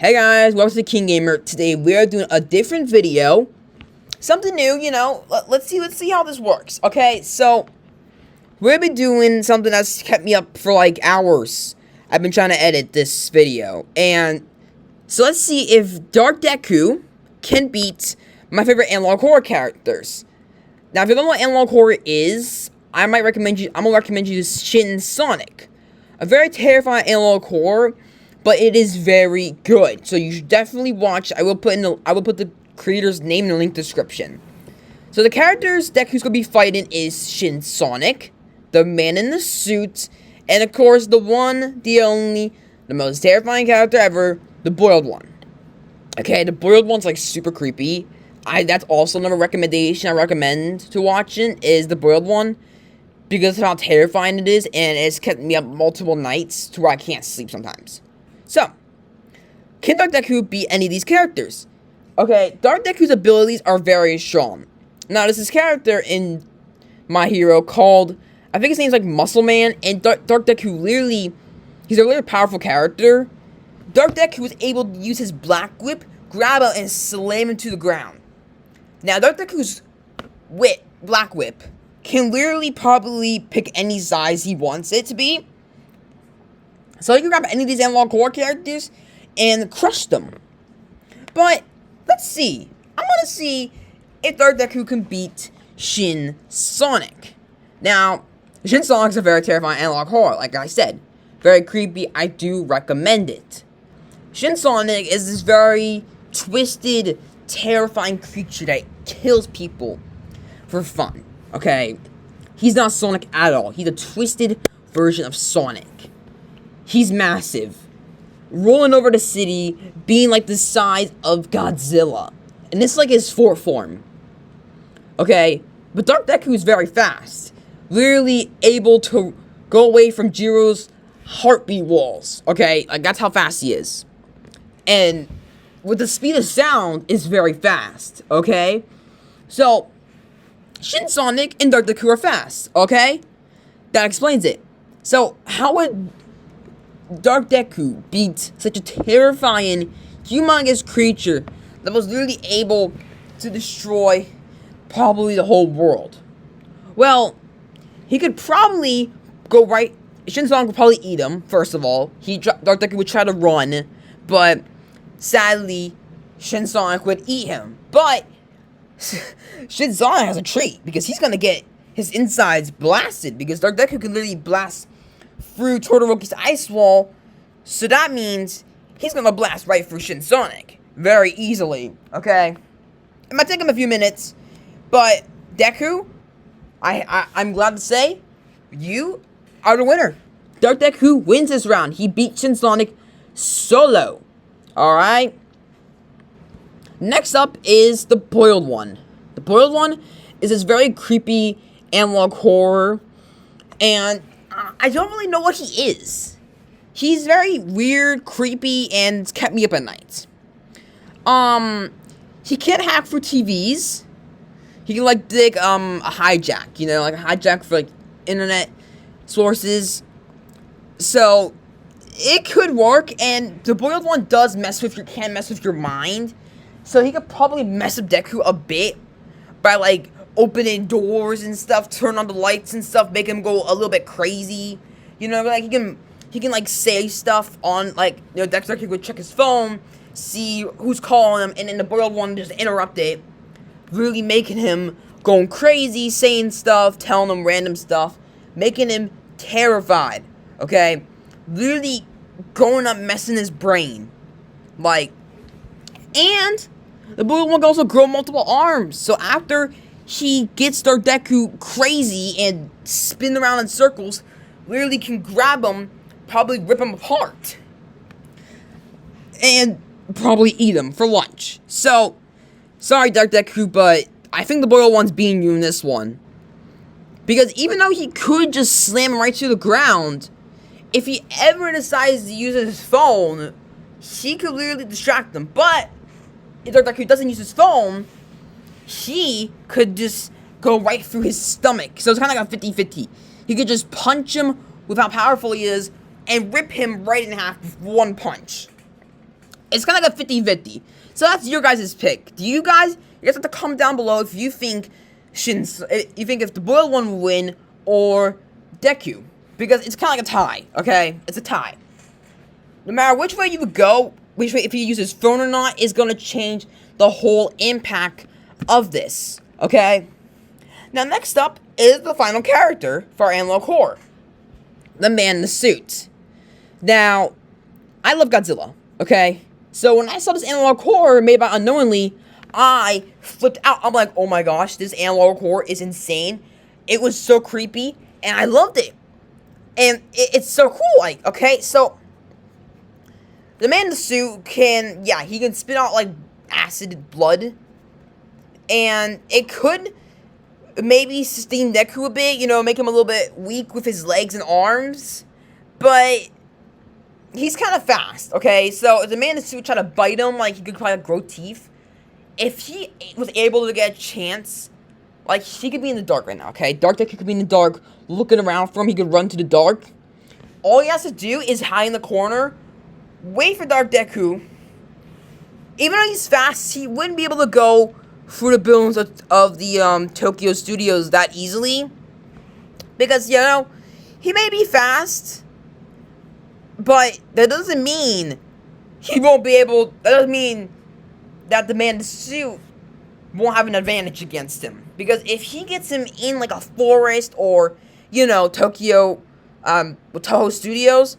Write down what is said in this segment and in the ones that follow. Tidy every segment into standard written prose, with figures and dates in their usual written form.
Hey guys, welcome to King Gamer. Today we are doing a different video. Something new, let's see how this works. Okay, so we'll be doing something that's kept me up for like hours. I've been trying to edit this video. And so let's see if Dark Deku can beat my favorite analog horror characters. Now, if you don't know what analog horror is, I'm gonna recommend you Shin Sonic. A very terrifying analog horror, but it is very good. So you should definitely watch. I will put the creator's name in the link description. So the characters Deku's gonna be fighting is Shin Sonic, the man in the suit, and of course the one, the only, the most terrifying character ever, the boiled one. Okay, the boiled one's like super creepy. That's also another recommendation I recommend to watching is the boiled one, because of how terrifying it is, and it's kept me up multiple nights to where I can't sleep sometimes. So, can Dark Deku beat any of these characters? Okay, Dark Deku's abilities are very strong. Now, there's this character in My Hero called, I think his name's like Muscle Man, and Dark Deku literally, he's a really powerful character. Dark Deku was able to use his Black Whip, grab him, and slam him to the ground. Now, Dark Deku's Black Whip, can literally probably pick any size he wants it to be. So you can grab any of these analog horror characters and crush them. But let's see. I want to see if Dark Deku can beat Shin Sonic. Now, Shin Sonic's a very terrifying analog horror, like I said. Very creepy. I do recommend it. Shin Sonic is this very twisted, terrifying creature that kills people for fun. Okay? He's not Sonic at all. He's a twisted version of Sonic. He's massive, rolling over the city, being like the size of Godzilla. And this is like his fourth form. Okay? But Dark Deku is very fast. Literally able to go away from Jiro's heartbeat walls. Okay? Like, that's how fast he is. And with the speed of sound, is very fast. Okay? So, Shin Sonic and Dark Deku are fast. Okay? That explains it. So, how would Dark Deku beat such a terrifying, humongous creature that was literally able to destroy probably the whole world? Well, he could probably go right. Shin Sonic would probably eat him, first of all. Dark Deku would try to run, but sadly, Shin Sonic would eat him. But Shin Sonic has a treat, because he's gonna get his insides blasted, because Dark Deku can literally blast through Todoroki's ice wall, so that means he's gonna blast right through Shin Sonic very easily. Okay, it might take him a few minutes, but Deku, I'm glad to say, you are the winner. Dark Deku wins this round. He beat Shin Sonic solo. All right. Next up is the boiled one. The boiled one is this very creepy analog horror, and I don't really know what he is. He's very weird, creepy, and it's kept me up at night. He can't hack for TVs. He can, like, dig, a hijack, like a hijack for, like, internet sources. So, it could work, and the boiled one does can mess with your mind. So, he could probably mess up Deku a bit by, like, opening doors and stuff, turn on the lights and stuff, make him go a little bit crazy. Like, he can like say stuff on, like, Deku would check his phone, see who's calling him, and then the boiled one just interrupt it, really making him going crazy, saying stuff, telling him random stuff, making him terrified. Okay, literally going up, messing his brain, like. And the boiled one can also grow multiple arms. So after he gets Dark Deku crazy and spin around in circles, literally can grab him, probably rip him apart, and probably eat him for lunch. So, sorry Dark Deku, but I think the boiled one's beating you in this one. Because even though he could just slam him right to the ground, if he ever decides to use his phone, he could literally distract him. But if Dark Deku doesn't use his phone, he could just go right through his stomach. So it's kind of like a 50-50. He could just punch him with how powerful he is and rip him right in half with one punch. It's kind of like a 50-50. So that's your guys' pick. You guys have to comment down below if you think if the boiled one will win or Deku. Because it's kind of like a tie, okay? It's a tie. No matter which way you would go, which way, if he uses phone or not, is going to change the whole impact of this, okay? Now, next up is the final character for our analog horror. The man in the suit. Now, I love Godzilla, okay? So when I saw this analog horror made by Unknowingly, I flipped out. I'm like, oh my gosh, this analog horror is insane. It was so creepy, and I loved it. And it's so cool, like, okay? So, the man in the suit can, he can spit out, like, acid blood. And it could maybe sustain Deku a bit, you know, make him a little bit weak with his legs and arms. But he's kind of fast, okay? So if the man in the suit tried to bite him, like, he could probably grow teeth. If he was able to get a chance, like, he could be in the dark right now, okay? Dark Deku could be in the dark, looking around for him. He could run to the dark. All he has to do is hide in the corner, wait for Dark Deku. Even though he's fast, he wouldn't be able to go through the buildings of the Tokyo studios that easily. Because, you know, he may be fast, but that doesn't mean he won't be able... That doesn't mean that the man in the suit won't have an advantage against him. Because if he gets him in, like, a forest or, you know, Tokyo, Toho Studios,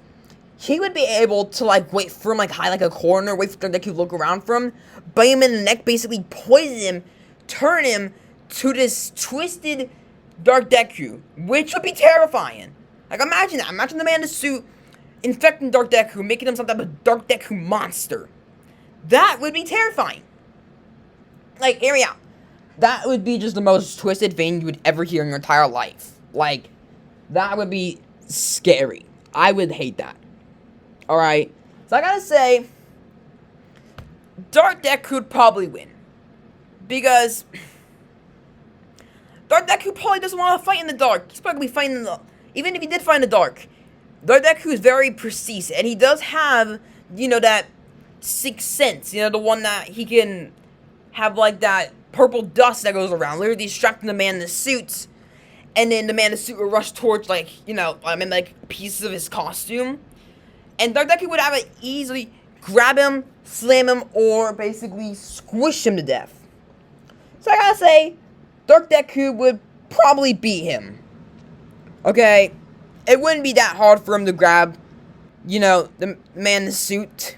he would be able to, like, wait for him, like, hide, like, a corner, wait for Deku to look around for him, bite him in the neck, basically poison him, turn him to this twisted Dark Deku, which would be terrifying. Like, imagine that. Imagine the man in the suit infecting Dark Deku, making him some type of Dark Deku monster. That would be terrifying. Like, hear me out. That would be just the most twisted thing you would ever hear in your entire life. Like, that would be scary. I would hate that. Alright? So I gotta say, Dark Deku would probably win. Because Dark Deku probably doesn't want to fight in the dark. He's probably fighting in the... Even if he did fight in the dark, Dark Deku is very precise. And he does have, you know, that sixth sense. You know, the one that he can have, like, that purple dust that goes around, literally distracting the man in the suit. And then the man in the suit will rush towards, like, you know, like, pieces of his costume. And Dark Deku would have it easily grab him, slam him, or basically squish him to death. So I gotta say, Dark Deku would probably beat him. Okay? It wouldn't be that hard for him to grab, you know, the man in the suit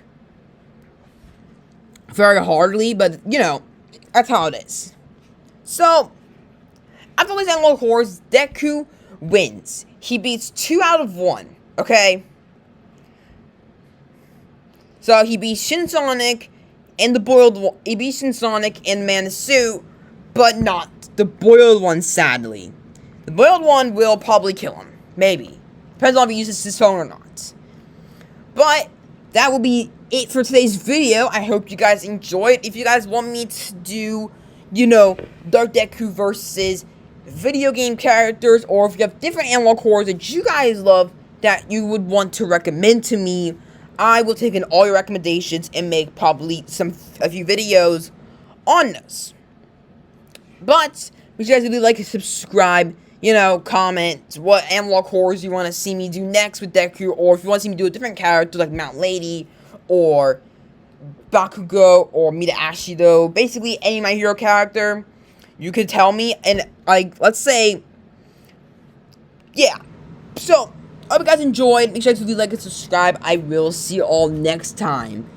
very hardly, but, you know, that's how it is. So, after all these analog horrors, Deku wins. He beats 2 out of 1, okay? So, he beats Shin Sonic and the boiled one. He beats Shin Sonic and Man in the Suit, but not the boiled one, sadly. The boiled one will probably kill him. Maybe. Depends on if he uses his phone or not. But, that will be it for today's video. I hope you guys enjoyed. If you guys want me to do, you know, Dark Deku versus video game characters, or if you have different analog horrors that you guys love that you would want to recommend to me, I will take in all your recommendations and make probably a few videos on this. But if you guys really like to subscribe, you know, comment what analog horrors you want to see me do next with Deku, or if you want to see me do a different character like Mount Lady, or Bakugo, or Mita Ashido, basically any My Hero character, you could tell me, and, like, let's say, yeah. So, I hope you guys enjoyed. Make sure to like and subscribe. I will see you all next time.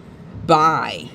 Bye.